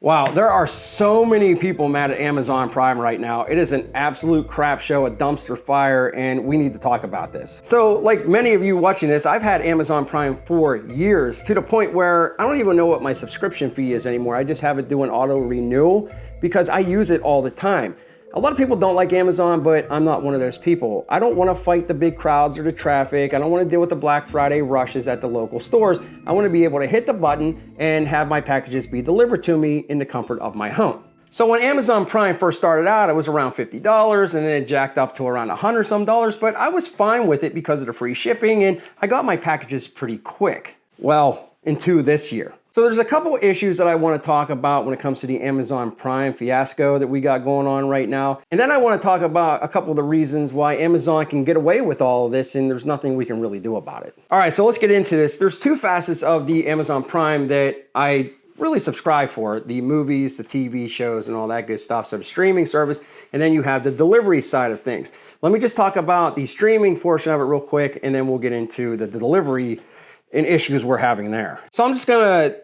Wow, there are so many people mad at Amazon Prime right now. It is an absolute crap show, a dumpster fire, and we need to talk about this. So, like many of you watching this, I've had Amazon Prime for years, to the point where I don't even know what my subscription fee is anymore. I just have it do an auto renewal because I use it all the time. A lot of people don't like Amazon, but I'm not one of those people. I don't want to fight the big crowds or the traffic. I don't want to deal with the Black Friday rushes at the local stores. I want to be able to hit the button and have my packages be delivered to me in the comfort of my home. So when Amazon Prime first started out, it was around $50 and then it jacked up to around $100 some, but I was fine with it because of the free shipping and I got my packages pretty quick. Well, into this year. So there's a couple issues that I want to talk about when it comes to the Amazon Prime fiasco that we got going on right now. And then I want to talk about a couple of the reasons why Amazon can get away with all of this and there's nothing we can really do about it. All right, so let's get into this. There's two facets of the Amazon Prime that I really subscribe for: the movies, the TV shows, and all that good stuff. So the streaming service, and then you have the delivery side of things. Let me just talk about the streaming portion of it real quick, and then we'll get into the delivery and issues we're having there. So I'm just gonna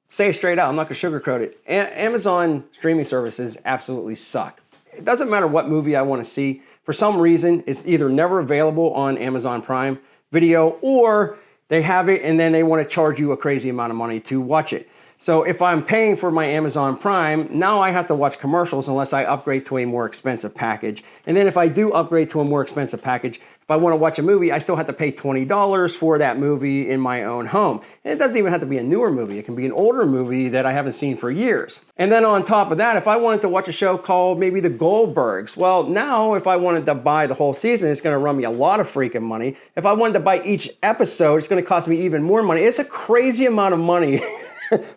say it straight out, I'm not gonna sugarcoat it. Amazon streaming services absolutely suck. It doesn't matter what movie I wanna see. For some reason, it's either never available on Amazon Prime Video, or they have it and then they wanna charge you a crazy amount of money to watch it. So if I'm paying for my Amazon Prime, now I have to watch commercials unless I upgrade to a more expensive package. And then if I do upgrade to a more expensive package, if I want to watch a movie, I still have to pay $20 for that movie in my own home. And it doesn't even have to be a newer movie. It can be an older movie that I haven't seen for years. And then on top of that, if I wanted to watch a show called maybe The Goldbergs, well, now if I wanted to buy the whole season, it's going to run me a lot of freaking money. If I wanted to buy each episode, it's going to cost me even more money. It's a crazy amount of money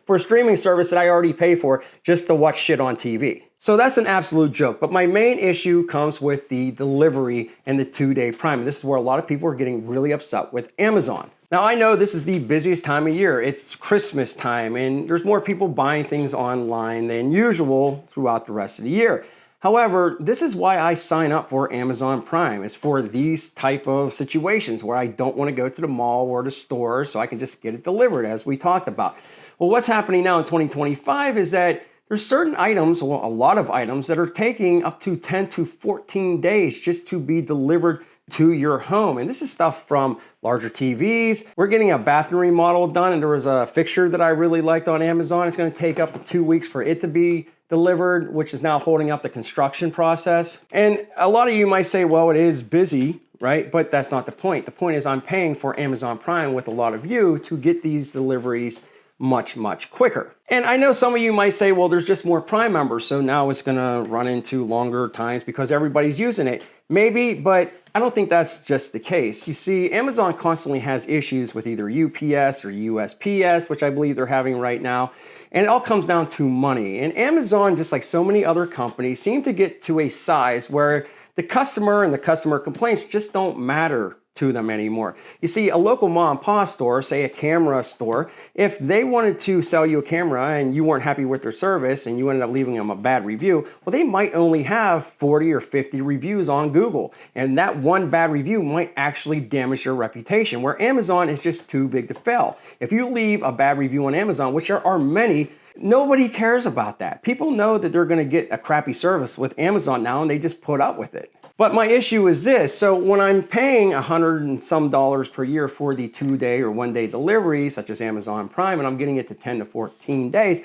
for a streaming service that I already pay for just to watch shit on TV. So that's an absolute joke. But my main issue comes with the delivery and the 2-day Prime. This is where a lot of people are getting really upset with Amazon. Now I know this is the busiest time of year. It's Christmas time and there's more people buying things online than usual throughout the rest of the year. However, this is why I sign up for Amazon Prime. It's for these type of situations where I don't want to go to the mall or the store, so I can just get it delivered, as we talked about. Well, what's happening now in 2025 is that there's certain items, well, a lot of items, that are taking up to 10 to 14 days just to be delivered to your home. And this is stuff from larger TVs. We're getting a bathroom remodel done, and there was a fixture that I really liked on Amazon. It's going to take up to 2 weeks for it to be delivered, which is now holding up the construction process. And a lot of you might say, well, it is busy, right? But that's not the point. The point is I'm paying for Amazon Prime with a lot of you to get these deliveries much, much quicker. And I know some of you might say, well, there's just more Prime members, so now it's gonna run into longer times because everybody's using it. Maybe, but I don't think that's just the case. You see, Amazon constantly has issues with either UPS or USPS, which I believe they're having right now. And it all comes down to money. And Amazon, just like so many other companies, seem to get to a size where the customer and the customer complaints just don't matter to them anymore. You see, a local mom and pop store, say a camera store, if they wanted to sell you a camera and you weren't happy with their service and you ended up leaving them a bad review, well, they might only have 40 or 50 reviews on Google. And that one bad review might actually damage your reputation, where Amazon is just too big to fail. If you leave a bad review on Amazon, which there are many, nobody cares about that. People know that they're going to get a crappy service with Amazon now, and they just put up with it. But my issue is this. So when I'm paying $100 and some per year for the 2-day or 1-day delivery, such as Amazon Prime, and I'm getting it to 10 to 14 days,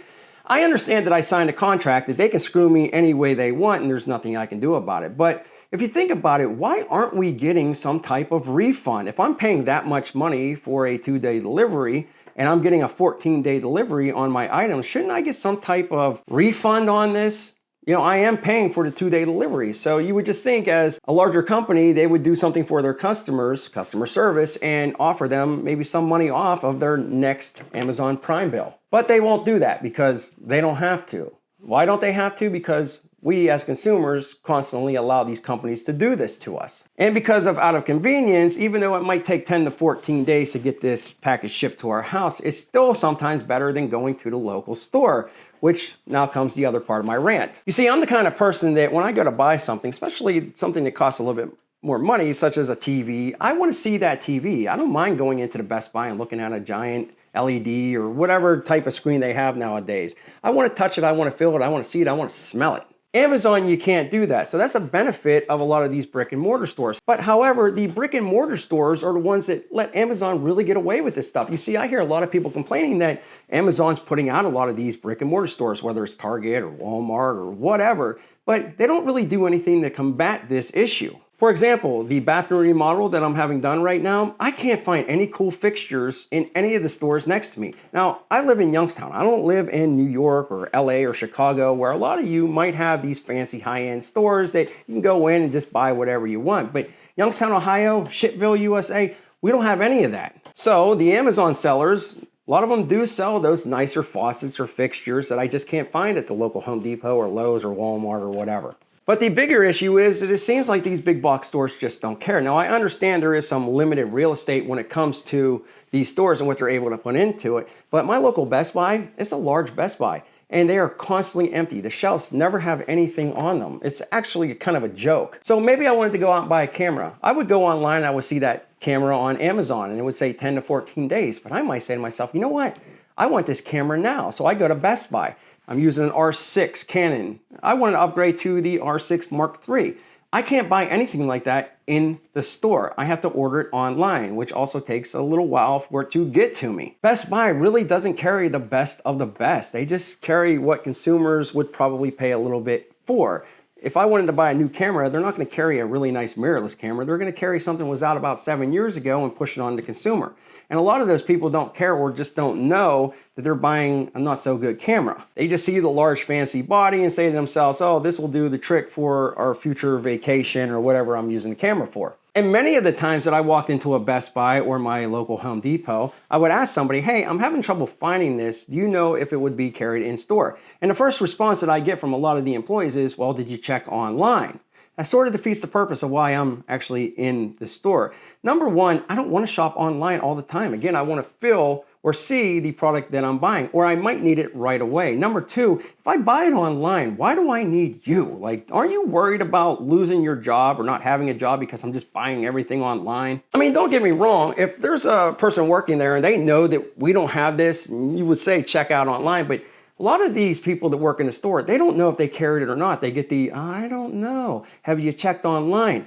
I understand that I signed a contract that they can screw me any way they want and there's nothing I can do about it. But if you think about it, why aren't we getting some type of refund? If I'm paying that much money for a 2-day delivery and I'm getting a 14-day delivery on my items, shouldn't I get some type of refund on this? You know, I am paying for the 2-day delivery. So you would just think, as a larger company, they would do something for their customers, customer service, and offer them maybe some money off of their next Amazon Prime bill. But they won't do that because they don't have to. Why don't they have to? Because we as consumers constantly allow these companies to do this to us. And because of out of convenience, even though it might take 10 to 14 days to get this package shipped to our house, it's still sometimes better than going to the local store, which now comes the other part of my rant. You see, I'm the kind of person that when I go to buy something, especially something that costs a little bit more money, such as a TV, I want to see that TV. I don't mind going into the Best Buy and looking at a giant LED or whatever type of screen they have nowadays. I want to touch it, I want to feel it, I want to see it, I want to smell it. Amazon, you can't do that. So that's a benefit of a lot of these brick and mortar stores. But however, the brick and mortar stores are the ones that let Amazon really get away with this stuff. You see, I hear a lot of people complaining that Amazon's putting out a lot of these brick and mortar stores, whether it's Target or Walmart or whatever, but they don't really do anything to combat this issue. For example, the bathroom remodel that I'm having done right now, I can't find any cool fixtures in any of the stores next to me. Now, I live in Youngstown. I don't live in New York or LA or Chicago, where a lot of you might have these fancy high-end stores that you can go in and just buy whatever you want. But Youngstown, Ohio, Shipville, USA, we don't have any of that. So the Amazon sellers, a lot of them do sell those nicer faucets or fixtures that I just can't find at the local Home Depot or Lowe's or Walmart or whatever. But the bigger issue is that it seems like these big box stores just don't care. Now, I understand there is some limited real estate when it comes to these stores and what they're able to put into it. But my local Best Buy, it's a large Best Buy, and they are constantly empty. The shelves never have anything on them. It's actually kind of a joke. So maybe I wanted to go out and buy a camera. I would go online and I would see that camera on Amazon and it would say 10 to 14 days. But I might say to myself, you know what? I want this camera now. So I go to Best Buy. I'm using an R6 Canon. I want to upgrade to the R6 Mark III. I can't buy anything like that in the store. I have to order it online, which also takes a little while for it to get to me. Best Buy really doesn't carry the best of the best. They just carry what consumers would probably pay a little bit for. If I wanted to buy a new camera, they're not going to carry a really nice mirrorless camera. They're going to carry something that was out about 7 years ago and push it on the consumer. And a lot of those people don't care or just don't know that they're buying a not so good camera. They just see the large fancy body and say to themselves, oh, this will do the trick for our future vacation or whatever I'm using the camera for. And many of the times that I walked into a Best Buy or my local Home Depot, I would ask somebody, hey, I'm having trouble finding this. Do you know if it would be carried in store? And the first response that I get from a lot of the employees is, well, did you check online? That sort of defeats the purpose of why I'm actually in the store. Number one, I don't want to shop online all the time. Again, I want to feel or see the product that I'm buying, or I might need it right away. Number two, if I buy it online, why do I need you? Like, aren't you worried about losing your job or not having a job because I'm just buying everything online? I mean, don't get me wrong. If there's a person working there and they know that we don't have this, you would say check out online, but a lot of these people that work in the store, they don't know if they carried it or not. They get the, I don't know. Have you checked online?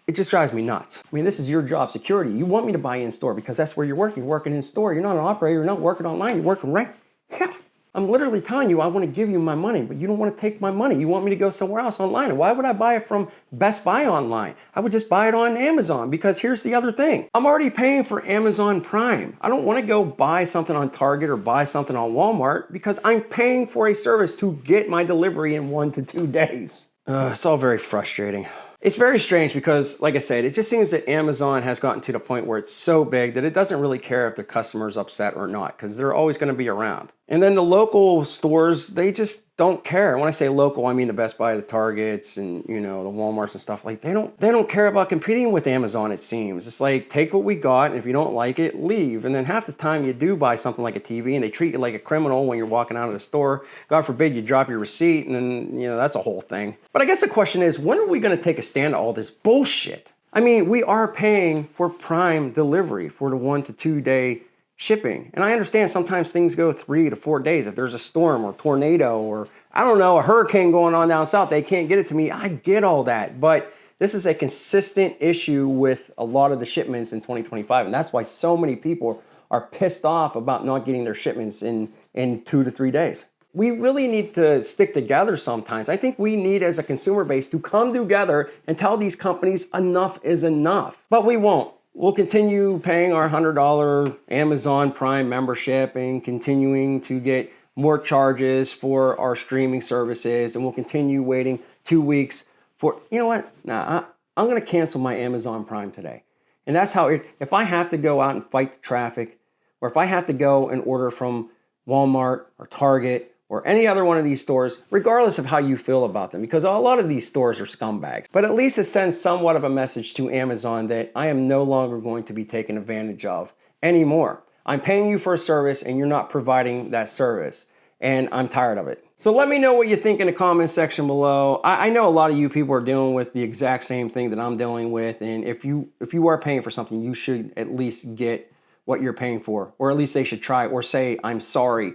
It just drives me nuts. I mean, this is your job security. You want me to buy in store because that's where you're working. You're working in store. You're not an operator. You're not working online. You're working right here. I'm literally telling you, I want to give you my money, but you don't want to take my money. You want me to go somewhere else online. And why would I buy it from Best Buy online? I would just buy it on Amazon, because here's the other thing. I'm already paying for Amazon Prime. I don't want to go buy something on Target or buy something on Walmart because I'm paying for a service to get my delivery in 1 to 2 days. It's all very frustrating. It's very strange because, like I said, it just seems that Amazon has gotten to the point where it's so big that it doesn't really care if the customer's upset or not, because they're always going to be around. And then the local stores, they just don't care. And when I say local, I mean the Best Buy, the Targets, and the Walmarts and stuff. Like they don't care about competing with Amazon, it seems. It's like, take what we got, and if you don't like it, leave. And then half the time you do buy something like a TV and they treat you like a criminal when you're walking out of the store. God forbid you drop your receipt, and then that's a whole thing. But I guess the question is, when are we going to take a stand to all this bullshit? I mean, we are paying for Prime delivery for the 1 to 2 day shipping. And I understand sometimes things go 3 to 4 days. If there's a storm or tornado or, I don't know, a hurricane going on down south, they can't get it to me. I get all that. But this is a consistent issue with a lot of the shipments in 2025. And that's why so many people are pissed off about not getting their shipments in 2 to 3 days. We really need to stick together sometimes. I think we need, as a consumer base, to come together and tell these companies enough is enough. But we won't. We'll continue paying our $100 Amazon Prime membership and continuing to get more charges for our streaming services. And we'll continue waiting 2 weeks for, you know what? Nah, I'm going to cancel my Amazon Prime today. And that's how if I have to go out and fight the traffic, or if I have to go and order from Walmart or Target or any other one of these stores, regardless of how you feel about them, because a lot of these stores are scumbags. But at least it sends somewhat of a message to Amazon that I am no longer going to be taken advantage of anymore. I'm paying you for a service and you're not providing that service. And I'm tired of it. So let me know what you think in the comments section below. I know a lot of you people are dealing with the exact same thing that I'm dealing with. And if you are paying for something, you should at least get what you're paying for, or at least they should try, or say, I'm sorry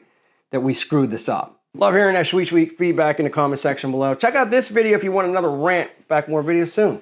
that we screwed this up. Love hearing that sweet feedback in the comment section below. Check out this video if you want another rant. Back more videos soon.